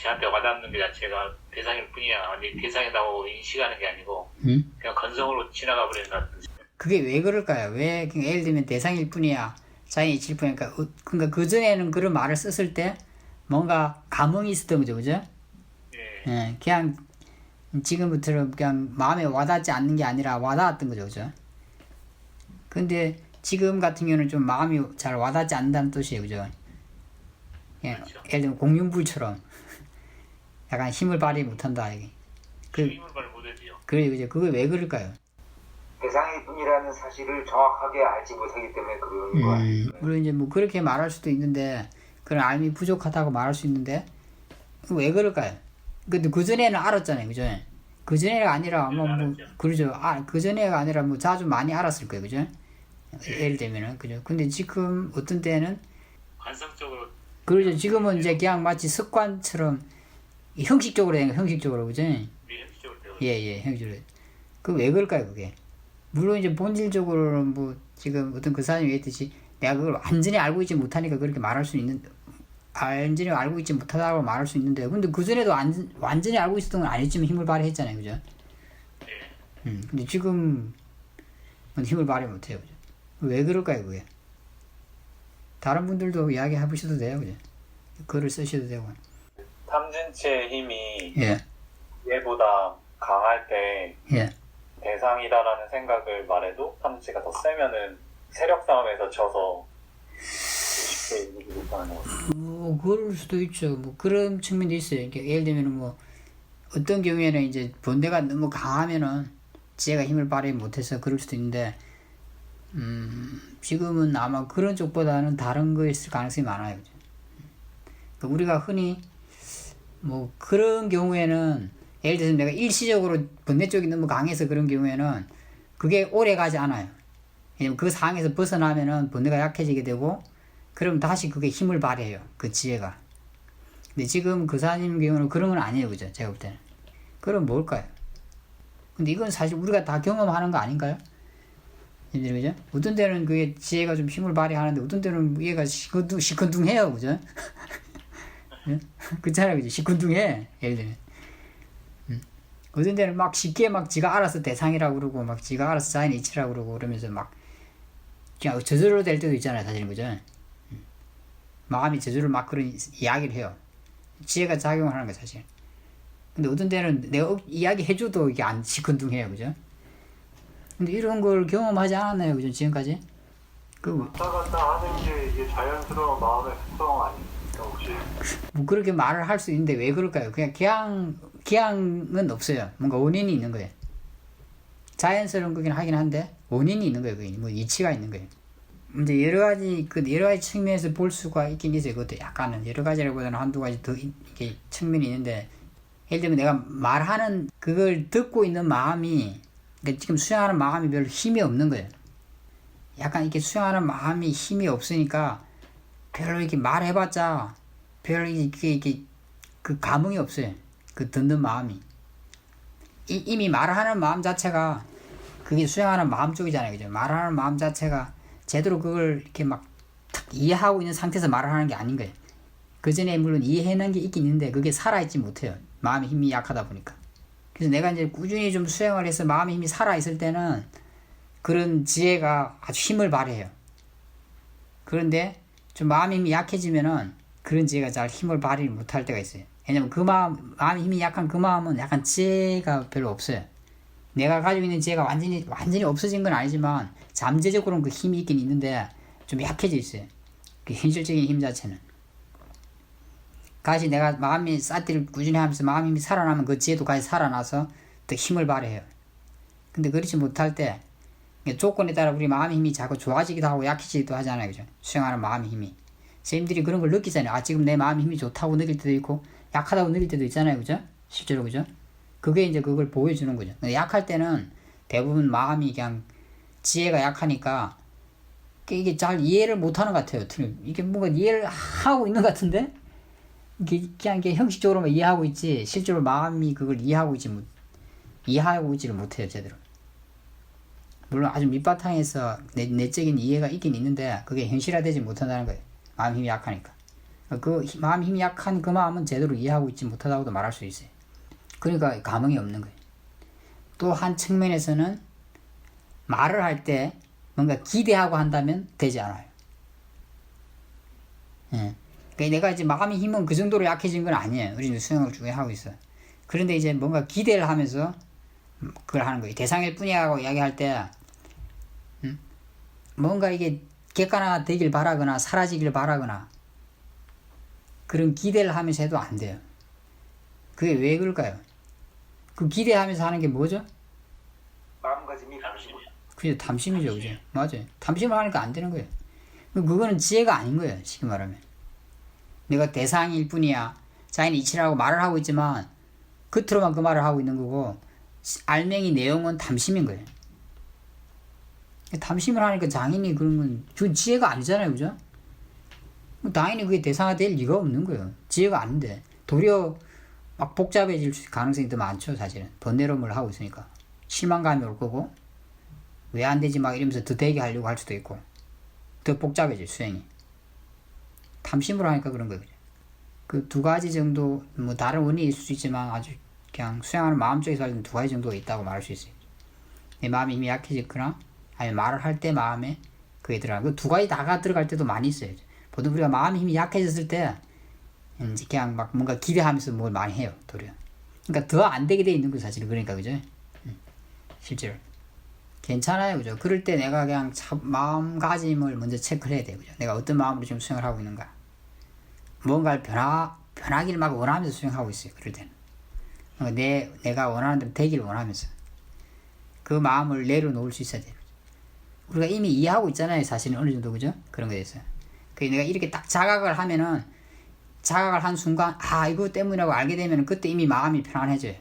자체한테 와닿는 게 자체가 대상일 뿐이야. 근데 대상이라고 인식하는 게 아니고 그냥 건성으로 지나가 버린다는 뜻이. 그게 왜 그럴까요? 왜 그러니까 예를 들면 대상일 뿐이야, 자연이 이칠 뿐이니까. 그러니까 그 전에는 그런 말을 썼을 때 뭔가 감흥이 있었던 거죠, 그죠? 예. 예, 그냥 지금부터는 그냥 마음에 와닿지 않는 게 아니라 와닿았던 거죠, 그죠? 근데 지금 같은 경우는 좀 마음이 잘 와닿지 않는다는 뜻이에요, 그죠? 예, 그렇죠. 예를 들면 공룡불처럼 약간 힘을 발휘 못한다, 이게. 힘을 발 못하지요. 그래, 그죠? 그게 왜 그럴까요? 대상일 뿐이라는 사실을 정확하게 알지 못하기 때문에 그런 거 아니에요? 물론 이제 뭐 그렇게 말할 수도 있는데, 그런 알미 부족하다고 말할 수 있는데, 왜 그럴까요? 근데 그 전에는 알았잖아요, 그죠? 그 전에가 아니라 뭐 알았죠. 그러죠. 그 전에가 아니라 뭐 자주 많이 알았을 거예요, 그죠? 예를 들면은, 그죠? 근데 지금 어떤 때는 관성적으로. 그러죠. 지금은 이제 그냥 마치 습관처럼 형식적으로 된 거, 형식적으로, 그죠? 미형식적으로 되고. 예, 형식적으로. 그 왜 그럴까요, 그게? 물론 이제 본질적으로는 뭐 지금 어떤 그 사람이 얘기했듯이 내가 그걸 완전히 알고 있지 못하니까 그렇게 말할 수 있는, 완전히 알고 있지 못하다고 말할 수 있는데, 근데 그 전에도 완전히 알고 있었던 건 아니지만 힘을 발휘했잖아요, 그죠? 예. 근데 지금은 힘을 발휘 못해요, 그죠? 왜 그럴까요, 그게? 다른 분들도 이야기 해보셔도 돼요, 그죠? 글을 쓰셔도 되고. 탐진치의 힘이 예, 얘보다 강할 때 예. 대상이다라는 생각을 말해도 탐진치가 더 세면은 세력 싸움에서 져서 쉽게 이기지 못하는 것 같아요. 뭐, 그럴 수도 있죠. 뭐, 그런 측면도 있어요. 그러니까 예를 들면 뭐, 어떤 경우에는 이제 본대가 너무 강하면은 지혜가 힘을 발휘 못해서 그럴 수도 있는데, 지금은 아마 그런 쪽보다는 다른 거 있을 가능성이 많아요. 그죠? 그러니까 우리가 흔히 뭐 그런 경우에는 예를 들어서 내가 일시적으로 번뇌 쪽이 너무 강해서 그런 경우에는 그게 오래 가지 않아요. 왜냐면 그 상황에서 벗어나면은 번뇌가 약해지게 되고, 그럼 다시 그게 힘을 발휘해요, 그 지혜가. 근데 지금 그 사님 경우는 그런 건 아니에요, 그죠? 제가 볼 때는. 그럼 뭘까요? 근데 이건 사실 우리가 다 경험하는 거 아닌가요? 그죠? 어떤 때는 그게 지혜가 좀 힘을 발휘하는데 어떤 때는 얘가 시큰둥해요, 그죠? 그렇잖아요, 그죠? 시큰둥해, 예를 들면. 어떤 때는 막 쉽게 막 지가 알아서 대상이라고 그러고, 막 지가 알아서 자연의 이치라고 그러고, 그러면서 막 그냥 저절로 될 때도 있잖아요, 사실은, 그죠? 마음이 저절로 막 그런 이야기를 해요. 지혜가 작용을 하는 거예요, 사실. 근데 어떤 때는 내가 이야기 해줘도 이게 안 시큰둥해요, 그죠? 근데 이런 걸 경험하지 않았나요, 그죠? 지금까지? 왔다 갔다 하는 게 이게 자연스러운 마음의 습성 아닙니까, 혹시? 뭐 그렇게 말을 할 수 있는데 왜 그럴까요? 그냥 기양은 없어요. 뭔가 원인이 있는 거예요. 자연스러운 거긴 하긴 한데 원인이 있는 거예요. 그게 뭐 이치가 있는 거예요. 이제 여러 가지 측면에서 볼 수가 있긴 있어요. 그것도 약간은 여러 가지라기보다는 한두 가지 더 이렇게 측면이 있는데, 예를 들면 내가 말하는 그걸 듣고 있는 마음이, 그러니까 지금 수행하는 마음이 별로 힘이 없는 거예요. 약간 이렇게 수행하는 마음이 힘이 없으니까 별로 이렇게 말해봤자 별로 이게 그 감흥이 없어요. 그 듣는 마음이. 이미 말하는 마음 자체가 그게 수행하는 마음 쪽이잖아요, 그죠? 말하는 마음 자체가 제대로 그걸 이렇게 막 탁 이해하고 있는 상태에서 말을 하는 게 아닌 거예요. 그 전에 물론 이해하는 게 있긴 있는데 그게 살아있지 못해요. 마음의 힘이 약하다 보니까. 그래서 내가 이제 꾸준히 좀 수행을 해서 마음의 힘이 살아있을 때는 그런 지혜가 아주 힘을 발휘해요. 그런데 좀 마음의 힘이 약해지면은 그런 지혜가 잘 힘을 발휘 못할 때가 있어요. 왜냐면 그 마음의 힘이 약한 그 마음은 약간 지혜가 별로 없어요. 내가 가지고 있는 지혜가 완전히 없어진 건 아니지만 잠재적으로는 그 힘이 있긴 있는데 좀 약해져 있어요. 그 현실적인 힘 자체는. 다시 내가 마음이 쌀띠를 꾸준히 하면서 마음 힘이 살아나면 그 지혜도 같이 살아나서 더 힘을 발휘해요. 근데 그렇지 못할 때 조건에 따라 우리 마음의 힘이 자꾸 좋아지기도 하고 약해지기도 하잖아요, 그죠? 수행하는 마음의 힘이. 선생님들이 그런 걸 느끼잖아요. 아, 지금 내 마음의 힘이 좋다고 느낄 때도 있고 약하다고 느낄 때도 있잖아요, 그죠? 실제로, 그죠? 그게 이제 그걸 보여주는 거죠. 약할 때는 대부분 마음이 그냥 지혜가 약하니까 이게 잘 이해를 못하는 것 같아요. 이게 뭔가 이해를 하고 있는 것 같은데 이게 그냥 이게 형식적으로만 이해하고 있지 실제로 마음이 그걸 이해하고 있지를 못해요, 제대로. 물론 아주 밑바탕에서 내적인 이해가 있긴 있는데 그게 현실화되지 못한다는 거예요. 마음 힘이 약하니까. 그 마음 힘이 약한 그 마음은 제대로 이해하고 있지 못하다고도 말할 수 있어요. 그러니까 감흥이 없는 거예요. 또 한 측면에서는 말을 할 때 뭔가 기대하고 한다면 되지 않아요. 예. 그러니까 내가 이제 마음의 힘은 그 정도로 약해진 건 아니에요. 우리는 수행을 쭉 하고 있어요. 그런데 이제 뭔가 기대를 하면서 그걸 하는 거예요. 대상일 뿐이야 하고 이야기할 때 뭔가 이게 객관화 되길 바라거나 사라지길 바라거나 그런 기대를 하면서 해도 안 돼요. 그게 왜 그럴까요? 그 기대하면서 하는 게 뭐죠? 마음가짐이 바뀌고 그죠, 탐심이죠, 그죠? 맞아요. 탐심을 하니까 안 되는 거예요. 그거는 지혜가 아닌 거예요, 쉽게 말하면. 내가 대상일 뿐이야, 자기는 이치라고 말을 하고 있지만 겉으로만 그 말을 하고 있는 거고 알맹이 내용은 탐심인 거예요. 탐심을 하니까 장인이 그런 건 그 지혜가 아니잖아요, 그죠? 당연히 그게 대상화될 리가 없는 거예요. 지혜가 아닌데 도리어 막 복잡해질 가능성이 더 많죠, 사실은. 번뇌로움을 하고 있으니까 실망감이 올 거고 왜 안 되지 막 이러면서 더 되게 하려고 할 수도 있고 더 복잡해질 수행이. 탐심으로 하니까 그런 거예요. 그 두 가지 정도 뭐 다른 원인이 있을 수 있지만 아주 그냥 수행하는 마음 쪽에서 할 때는 두 가지 정도가 있다고 말할 수 있어요. 내 마음이 힘이 약해졌거나 아니면 말을 할 때 마음에 그게 들어가. 그 두 가지 다가 들어갈 때도 많이 있어요. 보통 우리가 마음이 힘이 약해졌을 때 이제 그냥 막 뭔가 기대하면서 뭘 많이 해요, 도리어. 그러니까 더 안 되게 돼 있는 거죠, 사실은. 그러니까 그죠? 실제로 괜찮아요, 그죠? 그럴 때 내가 그냥 마음가짐을 먼저 체크를 해야 돼요, 그죠? 내가 어떤 마음으로 지금 수행을 하고 있는가? 뭔가를 변하기를 막 원하면서 수행하고 있어요, 그럴 때는. 그러니까 내가 원하는 대로 되기를 원하면서 그 마음을 내려놓을 수 있어야 돼요. 우리가 이미 이해하고 있잖아요, 사실은 어느 정도, 그죠? 그런 거에 대해서. 내가 이렇게 딱 자각을 하면은, 자각을 한 순간, 아, 이거 때문이라고 알게 되면 그때 이미 마음이 편안해져요.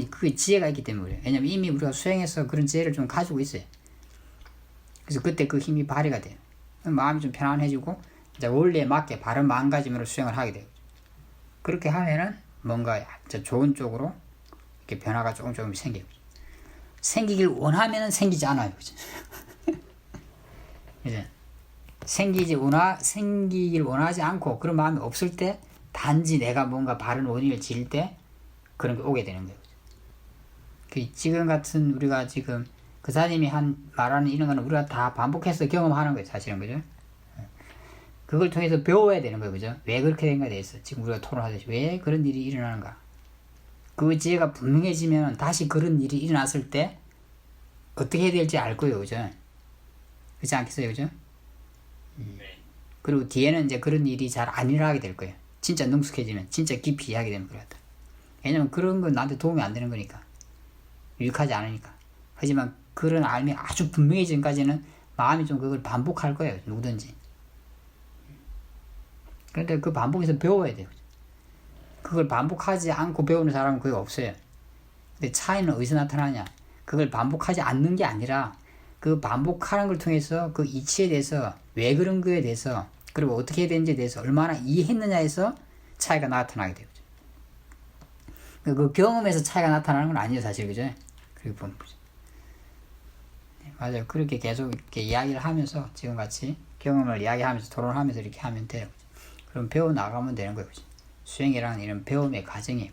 그게 지혜가 있기 때문에 그래요. 왜냐면 이미 우리가 수행해서 그런 지혜를 좀 가지고 있어요. 그래서 그때 그 힘이 발휘가 돼요. 마음이 좀 편안해지고, 이제 원래에 맞게 바른 마음가짐으로 수행을 하게 돼요. 그렇게 하면은 뭔가 좋은 쪽으로 이렇게 변화가 조금 생겨요. 생기길 원하면은 생기지 않아요. 그죠? 이제 생기길 원하지 않고 그런 마음이 없을 때 단지 내가 뭔가 바른 원인을 지을 때 그런 게 오게 되는 거예요. 그 지금 같은 우리가 지금 그 사님이 말하는 이런 거는 우리가 다 반복해서 경험하는 거예요, 사실은. 그죠? 그걸 통해서 배워야 되는 거예요, 그죠? 왜 그렇게 된가에 대해서 지금 우리가 토론하듯이 왜 그런 일이 일어나는가? 그 지혜가 분명해지면 다시 그런 일이 일어났을 때 어떻게 해야 될지 알 거예요, 그죠? 그렇지 않겠어요, 그죠? 그리고 뒤에는 이제 그런 일이 잘 안 일어나게 될 거예요. 진짜 능숙해지면, 진짜 깊이 이해하게 되면 그렇다. 왜냐면 그런 건 나한테 도움이 안 되는 거니까. 유익하지 않으니까. 하지만 그런 알미 아주 분명해지기까지는 마음이 좀 그걸 반복할 거예요, 누구든지. 그런데 그 반복해서 배워야 돼요. 그걸 반복하지 않고 배우는 사람은 거의 없어요. 근데 차이는 어디서 나타나냐? 그걸 반복하지 않는 게 아니라 그 반복하는 걸 통해서 그 이치에 대해서 왜 그런 거에 대해서 그리고 어떻게 해야 되는지에 대해서 얼마나 이해했느냐에서 차이가 나타나게 돼요. 그 경험에서 차이가 나타나는 건 아니에요, 사실. 그죠? 그렇게 보면 보죠. 네, 맞아요. 그렇게 계속 이렇게 이야기를 하면서 지금같이 경험을 이야기하면서 토론하면서 이렇게 하면 돼요. 그럼 배워 나가면 되는 거예요. 수행이라는 이런 배움의 과정이에요.